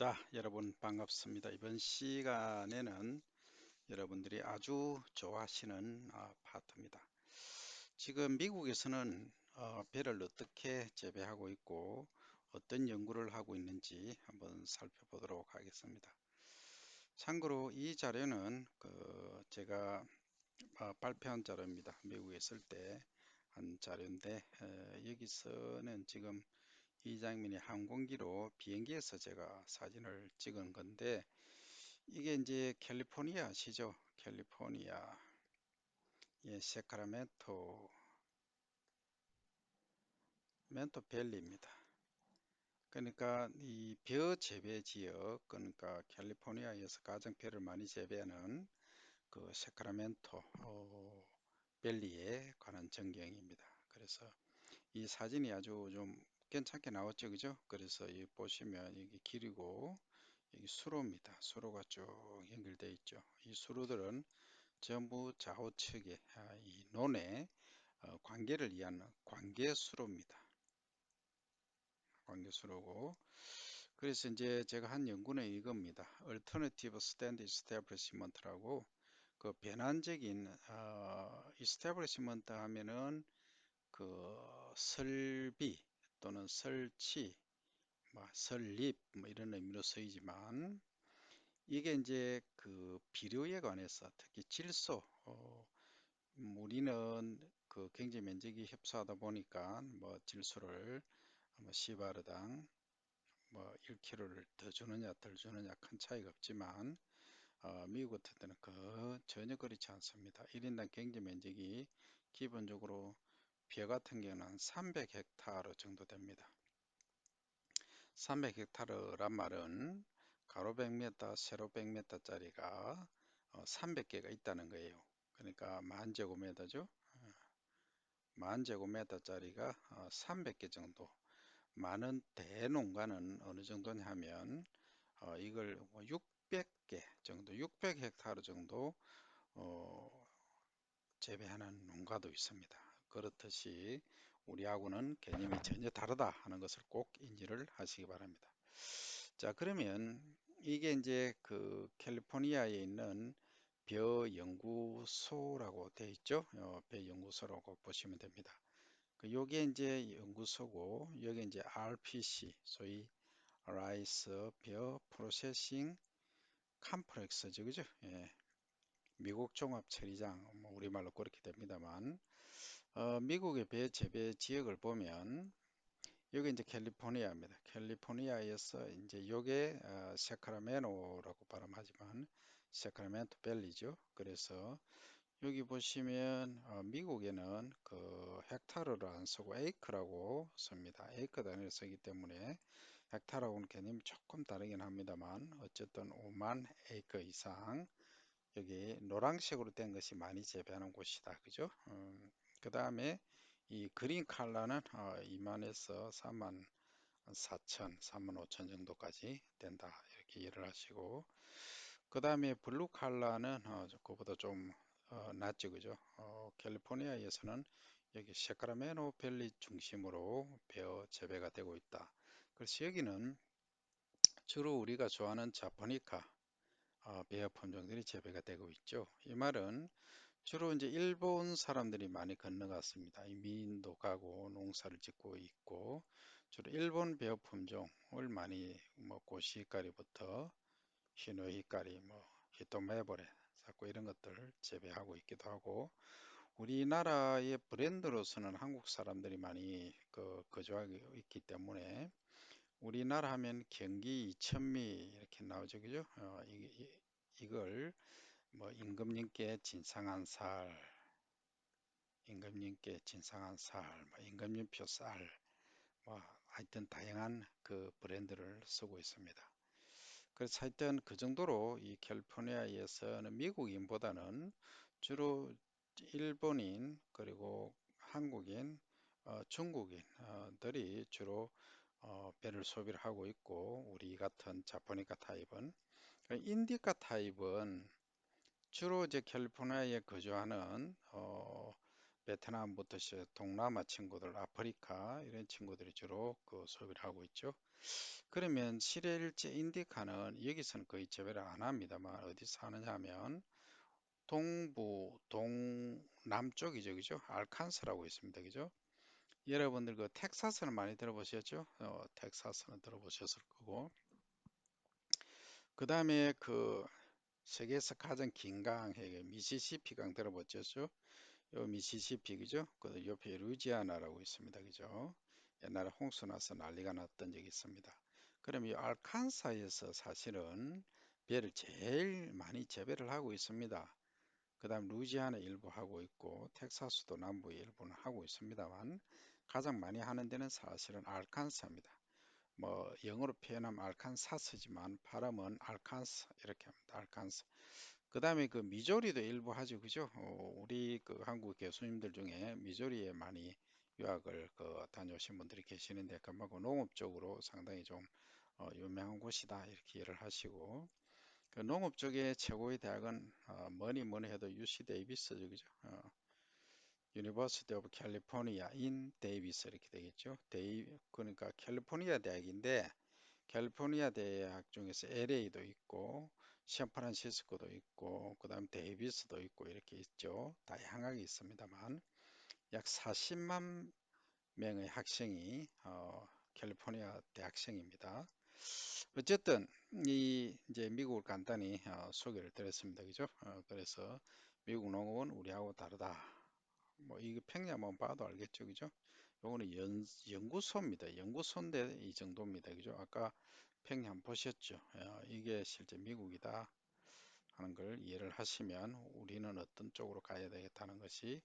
자, 여러분 반갑습니다. 이번 시간에는 여러분들이 아주 좋아하시는 파트입니다. 지금 미국에서는 배를 어떻게 재배하고 있고 어떤 연구를 하고 있는지 한번 살펴보도록 하겠습니다. 참고로 이 자료는 제가 발표한 자료입니다. 미국에 있을 때 한 자료인데 여기서는 지금 이 장면이 항공기로 비행기에서 제가 사진을 찍은 건데 이게 이제 캘리포니아 아시죠? 캘리포니아 예, 세카라멘토 멘토 밸리입니다. 그러니까 이 벼 재배 지역, 그러니까 캘리포니아에서 가장 벼를 많이 재배하는 그 세카라멘토 밸리에 관한 전경입니다. 그래서 이 사진이 아주 좀 괜찮게 나왔죠, 그죠? 그래서 이 보시면 이게 길이고 여기 수로입니다. 수로가 쭉 연결되어 있죠. 이 수로들은 전부 좌우측에 이 논의 관계를 이해하는 관계수로입니다. 관계수로고 그래서 이제 제가 한 연구는 이겁니다. Alternative Stand Establishment라고 그 변환적인 Establishment 하면은 그 설비 또는 설치, 뭐 설립 뭐 이런 의미로 쓰이지만 이게 이제 그 비료에 관해서 특히 질소 우리는 그 경제 면적이 협소하다 보니까 뭐 질소를 뭐 시바르당 뭐 1kg를 더 주느냐 덜 주느냐 큰 차이가 없지만 미국 같은 데는 전혀 그렇지 않습니다. 1인당 경제 면적이 기본적으로 벼 같은 경우는 300헥타르 정도 됩니다. 300헥타르란 말은 가로 100m, 세로 100m짜리가 300개가 있다는 거예요. 그러니까 만 제곱미터죠. 만 제곱미터짜리가 300개 정도. 많은 대농가는 어느 정도냐 하면 이걸 600개 정도, 600헥타르 정도 어, 재배하는 농가도 있습니다. 그렇듯이 우리하고는 개념이 전혀 다르다 하는 것을 꼭 인지를 하시기 바랍니다. 자, 그러면 이게 이제 그 캘리포니아에 있는 벼 연구소라고 되어 있죠. 벼 연구소라고 보시면 됩니다. 요게 이제 연구소고 여기 이제 RPC 소위 라이스 벼 프로세싱 컴플렉스죠, 그죠? 예, 미국 종합 처리장 뭐 우리말로 그렇게 됩니다만 미국의 배 재배 지역을 보면 여기 이제 캘리포니아입니다. 캘리포니아에서 이제 요게 세카라멘토라고 발음하지만 세카라멘토 밸리죠. 그래서 여기 보시면 미국에는 그 헥타르를 안 쓰고 에이크라고 씁니다. 에이크 단위를 쓰기 때문에 헥타르하고는 개념이 조금 다르긴 합니다만 어쨌든 5만 에이크 이상 여기 노란색으로 된 것이 많이 재배하는 곳이다. 그죠? 그 다음에 이 그린 칼라는 2만에서 3만 4천, 3만 5천 정도까지 된다. 이렇게 이해를 하시고 그 다음에 블루 칼라는 그거보다 좀 낫죠. 그죠? 캘리포니아에서는 여기 세카라멘토 밸리 중심으로 베어 재배가 되고 있다. 그래서 여기는 주로 우리가 좋아하는 자포니카 베어 품종들이 재배가 되고 있죠. 이 말은 주로 이제 일본 사람들이 많이 건너갔습니다. 이민도 가고 농사를 짓고 있고 주로 일본 베어 품종을 많이 뭐 고시까리부터 히노히카리, 뭐 히토메보레, 자꾸 이런 것들을 재배하고 있기도 하고 우리나라의 브랜드로서는 한국 사람들이 많이 거주하고 있기 때문에 우리나라 하면 경기 이천미 이렇게 나오죠, 그죠? 이걸 뭐 임금님께 진상한 쌀, 임금님께 진상한 쌀, 뭐 임금님표 쌀, 뭐 하여튼 다양한 그 브랜드를 쓰고 있습니다. 그래서 하여튼 그 정도로 이 캘리포니아에서는 미국인보다는 주로 일본인 그리고 한국인, 중국인들이 주로 배를 소비를 하고 있고 우리 같은 자포니카 타입은 인디카 타입은 주로 이제 캘리포니아에 거주하는 베트남부터 시작 동남아 친구들, 아프리카 이런 친구들이 주로 그 소비를 하고 있죠. 그러면 실외일제 인디카는 여기서는 거의 재배를 안 합니다만 어디서 하느냐 하면 동부, 동남쪽이죠, 그죠? 알칸스라고 있습니다, 그죠? 여러분들 그 텍사스는 많이 들어보셨죠? 텍사스는 들어보셨을 거고. 그 다음에 그 세계에서 가장 긴 강, 미시시피 강 들어보셨죠? 요 미시시피 그죠? 그 옆에 루지아나라고 있습니다, 그죠? 옛날에 홍수 나서 난리가 났던 적이 있습니다. 그럼 이 알칸사에서 사실은 배를 제일 많이 재배를 하고 있습니다. 그 다음 루지아나 일부 하고 있고 텍사스도 남부 일부는 하고 있습니다만 가장 많이 하는 데는 사실은 알칸사입니다. 뭐 영어로 표현하면 알칸사스지만 발음은 알칸스 이렇게 합니다. 알칸스. 그 다음에 그 미조리도 일부 하죠, 그죠? 우리 그 한국 교수님들 중에 미조리에 많이 유학을 그 다녀오신 분들이 계시는데 그만큼 농업 쪽으로 상당히 좀 유명한 곳이다 이렇게 이해를 하시고 그 농업 쪽의 최고의 대학은 뭐니 뭐니 해도 UC 데이비스죠, 그죠? University of California in Davis 이렇게 되겠죠. 그러니까 캘리포니아 대학인데 캘리포니아 대학 중에서 LA도 있고 샌프란시스코도 있고 그다음 데이비스도 있고 이렇게 있죠. 다양하게 있습니다만 약 40만 명의 학생이 캘리포니아 대학생입니다. 어쨌든 이 이제 미국을 간단히 소개를 드렸습니다. 그죠? 그래서 미국 농업은 우리하고 다르다. 뭐 이거 평야만 봐도 알겠죠, 그죠? 요거는 연구소입니다. 연구소인데 이 정도입니다, 그죠? 아까 평야 보셨죠? 이게 실제 미국이다 하는 걸 이해를 하시면 우리는 어떤 쪽으로 가야 되겠다는 것이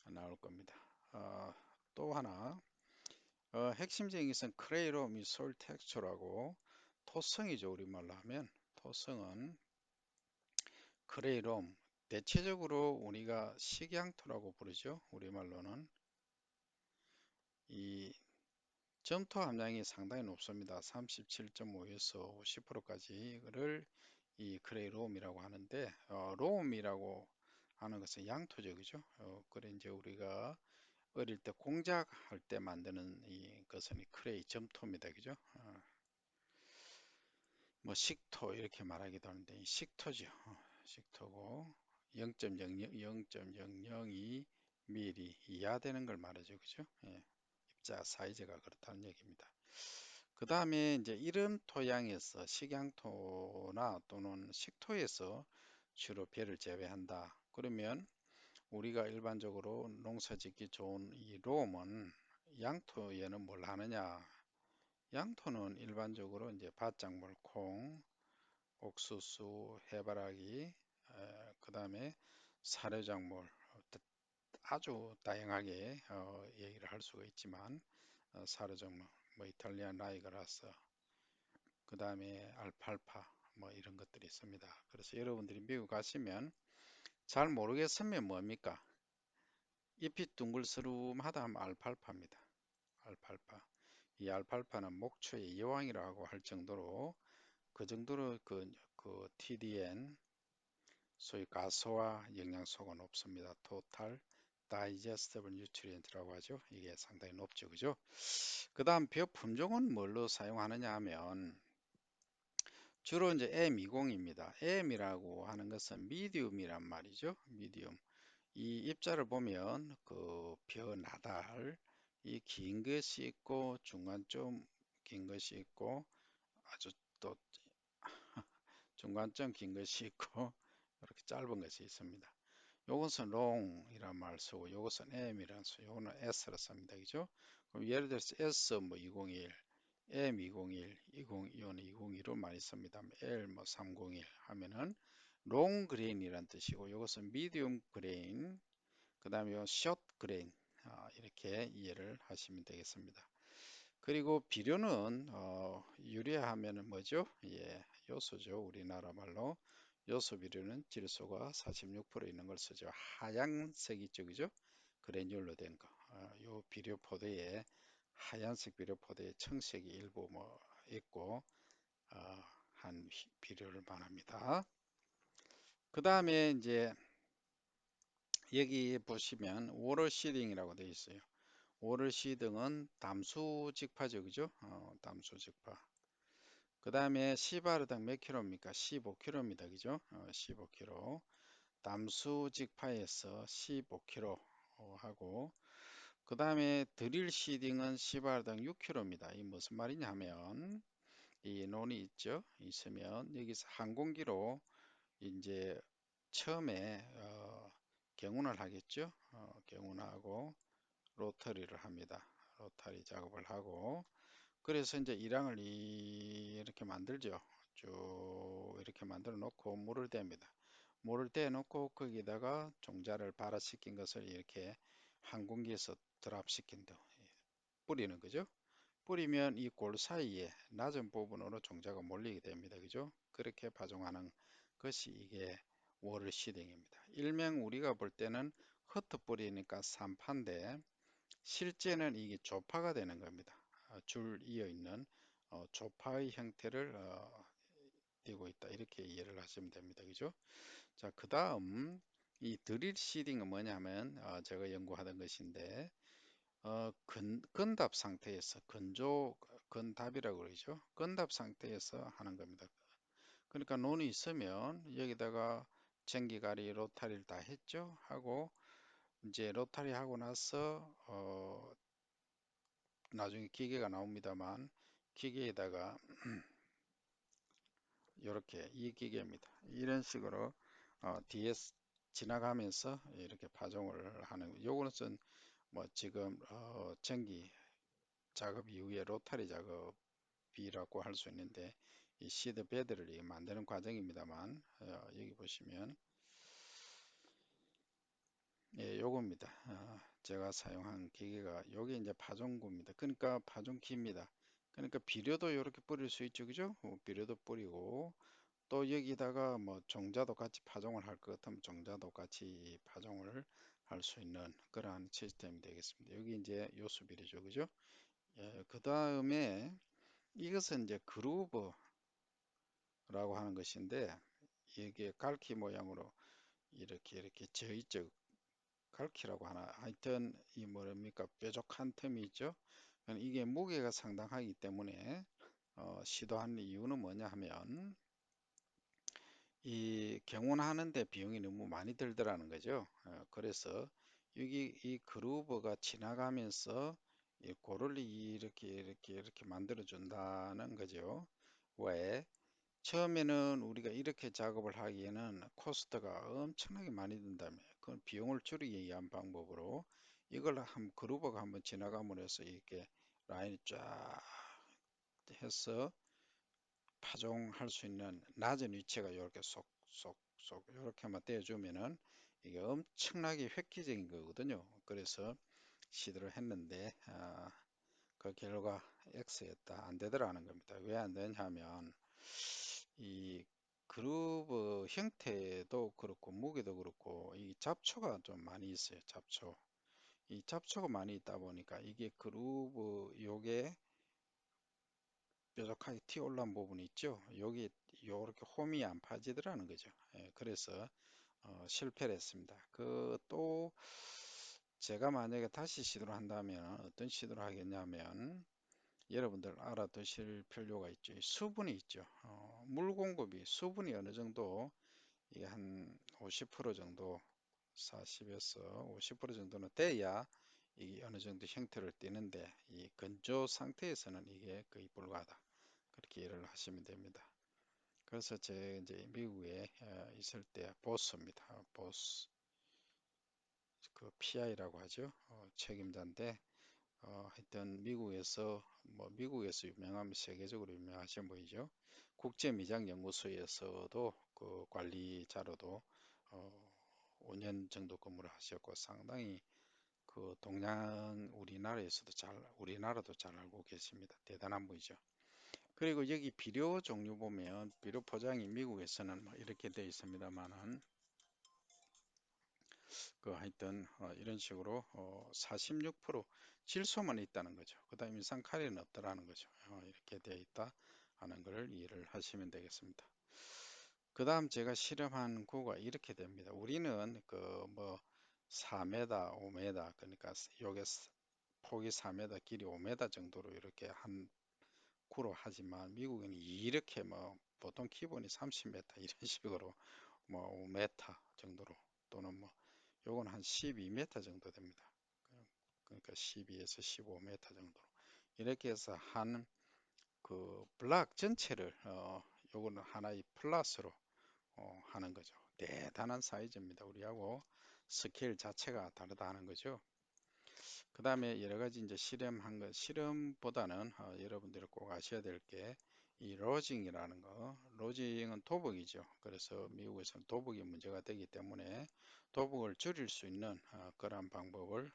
나올 겁니다. 어, 또 하나 핵심적인 것은 크레이로 미솔 텍스처라고 토성이죠. 우리말로 하면 토성은 크레이롬 대체적으로 우리가 식양토라고 부르죠. 우리말로는 이 점토 함량이 상당히 높습니다. 37.5에서 50%까지를 이 크레이롬이라고 하는데 롬이라고 하는 것은 양토죠, 그죠? 그래 이제 우리가 어릴 때 공작할 때 만드는 이 것은 이 크레이 점토입니다, 그죠? 뭐 식토 이렇게 말하기도 하는데 이 식토죠. 식토고 0.00, 0.002 미리 이하 되는 걸 말하죠, 그죠? 예, 입자 사이즈가 그렇다는 얘기입니다. 그 다음에 이제 이런 토양에서 식양토나 또는 식토에서 주로 배를 재배한다. 그러면 우리가 일반적으로 농사 짓기 좋은 이 롬은 양토에는 뭘 하느냐? 양토는 일반적으로 이제 밭작물, 콩, 옥수수, 해바라기, 그 다음에 사료작물 아주 다양하게 얘기를 할 수가 있지만 사료작물, 뭐 이탈리안 라이그라스, 그 다음에 알팔파 뭐 이런 것들이 있습니다. 그래서 여러분들이 미국 가시면 잘 모르겠으면 뭡니까? 잎이 둥글스름하다 하면 알팔파입니다. 알팔파. 이 알팔파는 목초의 여왕이라고 할 정도로 그 정도로 그 TDN 소위 가소화 영양소가 높습니다. 토탈 다이제스티블 뉴트리엔트라고 하죠. 이게 상당히 높죠. 그죠? 그 다음 벼 품종은 뭘로 사용하느냐 하면 주로 이제 M20입니다. M이라고 하는 것은 미디움이란 말이죠. 미디움. 이 입자를 보면 그 벼 나달 이 긴 것이 있고 중간 좀 긴 것이 있고 아주 또 중간점 긴 것이 있고 이렇게 짧은 것이 있습니다. 요것은 long이란 말 쓰고 요것은 m이란 쓰고 요거는 s를 씁니다. 그죠? 그럼 예를 들어서 s 뭐 201, m 201, 20, 이거는 201로 많이 씁니다. l 뭐 301 하면은 long grain이란 뜻이고 요것은 medium grain 그 다음에 요 short grain 이렇게 이해를 하시면 되겠습니다. 그리고 비료는 유리하면은 뭐죠? 예, 요소죠. 우리나라 말로 요소 비료는 질소가 46% 있는 걸 쓰죠. 하얀색 있죠, 그죠? 그래듈로 된 거. 요 비료 포대에 하얀색 비료 포대에 청색이 일부 뭐 있고 한 비료를 말합니다. 그 다음에 이제 여기 보시면 워터 시딩이라고 되어 있어요. 워터 시딩은 담수 직파죠, 그죠? 담수 직파. 그 다음에 시바르당 몇 킬로입니까? 15킬로입니다, 그죠? 15킬로. 담수 직파에서 15킬로 하고, 그 다음에 드릴 시딩은 시바르당 6킬로입니다. 이 무슨 말이냐 하면, 이 논이 있죠? 있으면 여기서 항공기로 이제 처음에 경운을 하겠죠. 경운하고 로터리를 합니다. 로터리 작업을 하고 그래서 이제 일항을 이렇게 만들죠. 쭉 이렇게 만들어 놓고 물을 댑니다. 물을 대 놓고 거기다가 종자를 발화시킨 것을 이렇게 항공기에서 드랍시킨 다 뿌리는 거죠. 뿌리면 이 골 사이에 낮은 부분으로 종자가 몰리게 됩니다. 그죠? 그렇게 파종하는 것이 이게 워를 시딩입니다. 일명 우리가 볼 때는 흩어 뿌리니까 산파인데 실제는 이게 조파가 되는 겁니다. 줄 이어 있는 조파의 형태를 띠고 있다. 이렇게 이해를 하시면 됩니다. 그죠? 자, 그 다음 이 드릴 시딩은 뭐냐면 제가 연구하던 것인데 건답 상태에서 건답이라고 그러죠. 건답 상태에서 하는 겁니다. 그러니까 논이 있으면 여기다가 전기가리 로타리를 다 했죠. 하고 이제 로타리 하고 나서 나중에 기계가 나옵니다만 기계에다가 이렇게 이 기계입니다. 이런 식으로 뒤에 지나가면서 이렇게 파종을 하는 요거는 뭐 지금 전기 작업 이후에 로타리 작업이라고 할 수 있는데 이 시드 베드를 만드는 과정입니다만 여기 보시면 예, 요겁니다. 제가 사용한 기계가 요게 이제 파종구입니다. 그러니까 파종기입니다. 그러니까 비료도 이렇게 뿌릴 수 있죠, 그죠? 비료도 뿌리고 또 여기다가 뭐 종자도 같이 파종을 할 것 같으면 종자도 같이 파종을 할 수 있는 그러한 시스템이 되겠습니다. 여기 이제 요수비료죠, 그죠? 예, 그 다음에 이것은 이제 그루버라고 하는 것인데 이게 갈퀴 모양으로 이렇게 져 있죠. 갈퀴라고 하나 하여튼 이 뭐랍니까 뾰족한 틈이 있죠. 이게 무게가 상당하기 때문에 시도하는 이유는 뭐냐 하면 이 경운하는데 비용이 너무 많이 들더라는 거죠. 그래서 여기 이 그루버가 지나가면서 이 고를 이렇게 만들어 준다는 거죠. 왜? 처음에는 우리가 이렇게 작업을 하기에는 코스트가 엄청나게 많이 든다며 그 비용을 줄이기 위한 방법으로 이걸 한 그루버가 한번 지나감으로 해서 이렇게 라인이 쫙 해서 파종할 수 있는 낮은 위치가 이렇게 쏙쏙쏙 이렇게만 떼어주면은 이게 엄청나게 획기적인 거거든요. 그래서 시도를 했는데 그 결과 X였다. 안 되더라는 겁니다. 왜 안 되냐면 이 그루브 형태도 그렇고 무게도 그렇고 이 잡초가 좀 많이 있어요. 잡초. 이 잡초가 많이 있다 보니까 이게 그루브 요게 뾰족하게 튀어 올라온 부분이 있죠. 여기 요렇게 홈이 안 파지더라는 거죠. 예, 그래서 실패를 했습니다. 그 또 제가 만약에 다시 시도를 한다면 어떤 시도를 하겠냐면 여러분들 알아두실 필요가 있죠. 수분이 있죠. 물 공급이 수분이 어느 정도 이게 한 50% 정도 40에서 50% 정도는 돼야 이게 어느 정도 형태를 띠는데 이 건조 상태에서는 이게 거의 불가하다. 그렇게 이해를 하시면 됩니다. 그래서 제 이제 미국에 있을 때 보스입니다. 보스 그 PI라고 하죠. 책임자인데 하여튼 미국에서 뭐 미국에서 유명하면 세계적으로 유명하신 분이죠. 국제미장연구소에서도 그 관리자로도 어, 5년 정도 근무를 하셨고 상당히 그 동양 우리나라도 잘 알고 계십니다. 대단한 분이죠. 그리고 여기 비료 종류 보면 비료 포장이 미국에서는 뭐 이렇게 되어 있습니다만은 그 하여튼 이런 식으로 46% 질소만 있다는 거죠. 그 다음 인산카리는 없다라는 거죠. 이렇게 되어 있다 하는 것을 이해를 하시면 되겠습니다. 그 다음 제가 실험한 구가 이렇게 됩니다. 우리는 그뭐 4m, 5m, 그러니까 요게 폭이 4m, 길이 5m 정도로 이렇게 한 구로 하지만 미국은 이렇게 뭐 보통 기본이 30m 이런 식으로 뭐 5m 정도로 또는 뭐 요건 한 12m 정도 됩니다. 그러니까 12에서 15m 정도로 이렇게 해서 한 그 블락 전체를 요거는 하나의 플러스로 하는 거죠. 대단한 사이즈입니다. 우리하고 스케일 자체가 다르다는 거죠. 그 다음에 여러 가지 이제 실험한 거, 실험보다는 여러분들이 꼭 아셔야 될 게 이 로징이라는 거, 로징은 도복이죠. 그래서 미국에서는 도복이 문제가 되기 때문에 도복을 줄일 수 있는 그러한 방법을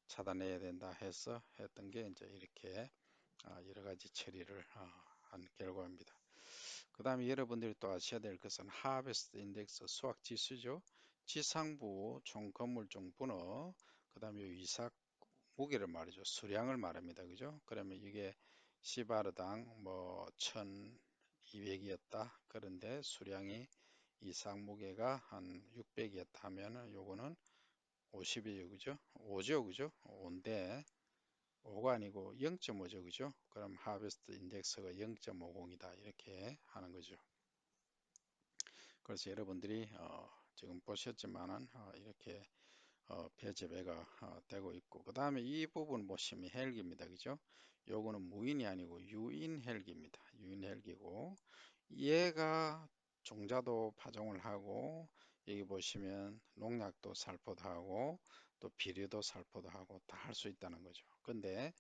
찾아내야 된다 해서 했던 게 이제 이렇게 여러 가지 처리를 한 결과입니다. 그 다음에 여러분들이 또 아셔야 될 것은 하베스트 인덱스 수학 지수죠. 지상부 총 건물중 분호, 그 다음에 이삭 무게를 말이죠. 수량을 말합니다. 그죠? 그러면 이게 시바르당 뭐 1200이었다. 그런데 수량이 이삭 무게가 한 600이었다 하면은 요거는 50이에요. 그죠? 5죠. 그죠? 5인데 5가 아니고 0.5죠. 그죠? 그럼 하베스트 인덱스가 0.50이다. 이렇게 하는 거죠. 그래서 여러분들이 지금 보셨지만은 이렇게 배제배가 되고 있고 그 다음에 이 부분 보시면 헬기입니다. 그죠? 요거는 무인이 아니고 유인 헬기입니다. 유인 헬기고 얘가 종자도 파종을 하고 여기 보시면 농약도 살포도 하고 또 비료도 살포도 하고 다 할 수 있다는 거죠. 근데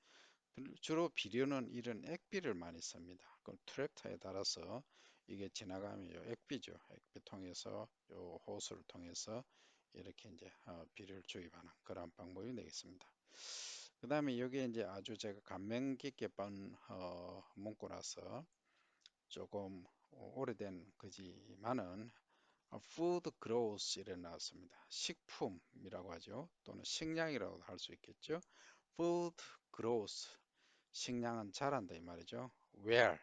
주로 비료는 이런 액비를 많이 씁니다. 그럼 트랙터에 따라서 이게 지나가면 요 액비죠. 액비 통해서 요 호스를 통해서 이렇게 이제 비료를 주입하는 그런 방법이 되겠습니다. 그 다음에 여기에 이제 아주 제가 감명 깊게 본 문구라서 조금 오래된 거지만은 food growth 이래 나왔습니다. 식품이라고 하죠. 또는 식량이라고 할 수 있겠죠. food growth 식량은 자란다 이 말이죠. Where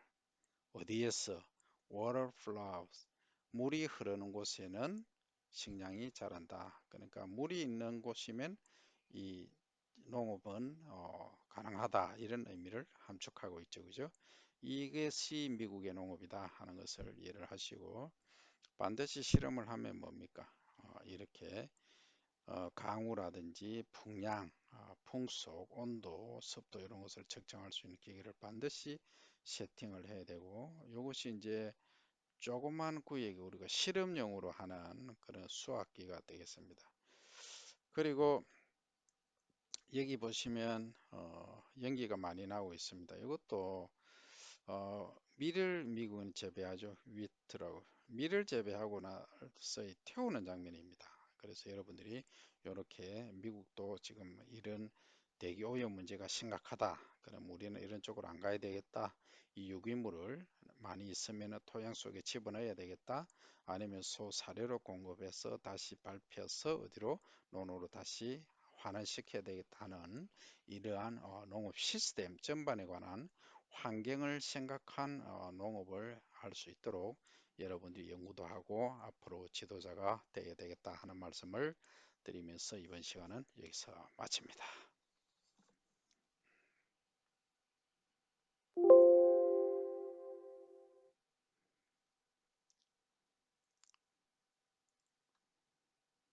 어디에서 water flows 물이 흐르는 곳에는 식량이 자란다. 그러니까 물이 있는 곳이면 이 농업은 가능하다 이런 의미를 함축하고 있죠. 그죠? 이것이 미국의 농업이다 하는 것을 이해를 하시고 반드시 실험을 하면 뭡니까? 이렇게 강우라든지 풍량, 풍속, 온도, 습도 이런 것을 측정할 수 있는 기계를 반드시 세팅을 해야 되고 이것이 이제 조그만 구역에 우리가 실험용으로 하는 그런 수학기가 되겠습니다. 그리고 여기 보시면 연기가 많이 나오고 있습니다. 이것도 밀을 미국은 재배하죠. 위트라고. 밀을 재배하고 나서 태우는 장면입니다. 그래서 여러분들이 이렇게 미국도 지금 이런 대기 오염 문제가 심각하다. 그럼 우리는 이런 쪽으로 안 가야 되겠다. 이 유기물을 많이 있으면 토양 속에 집어넣어야 되겠다. 아니면 소 사료로 공급해서 다시 밟혀서 어디로 논으로 다시 환원시켜야 되겠다는 이러한 농업 시스템 전반에 관한 환경을 생각한 농업을 할 수 있도록 여러분들이 연구도 하고 앞으로 지도자가 되어야 되겠다 하는 말씀을 드리면서 이번 시간은 여기서 마칩니다.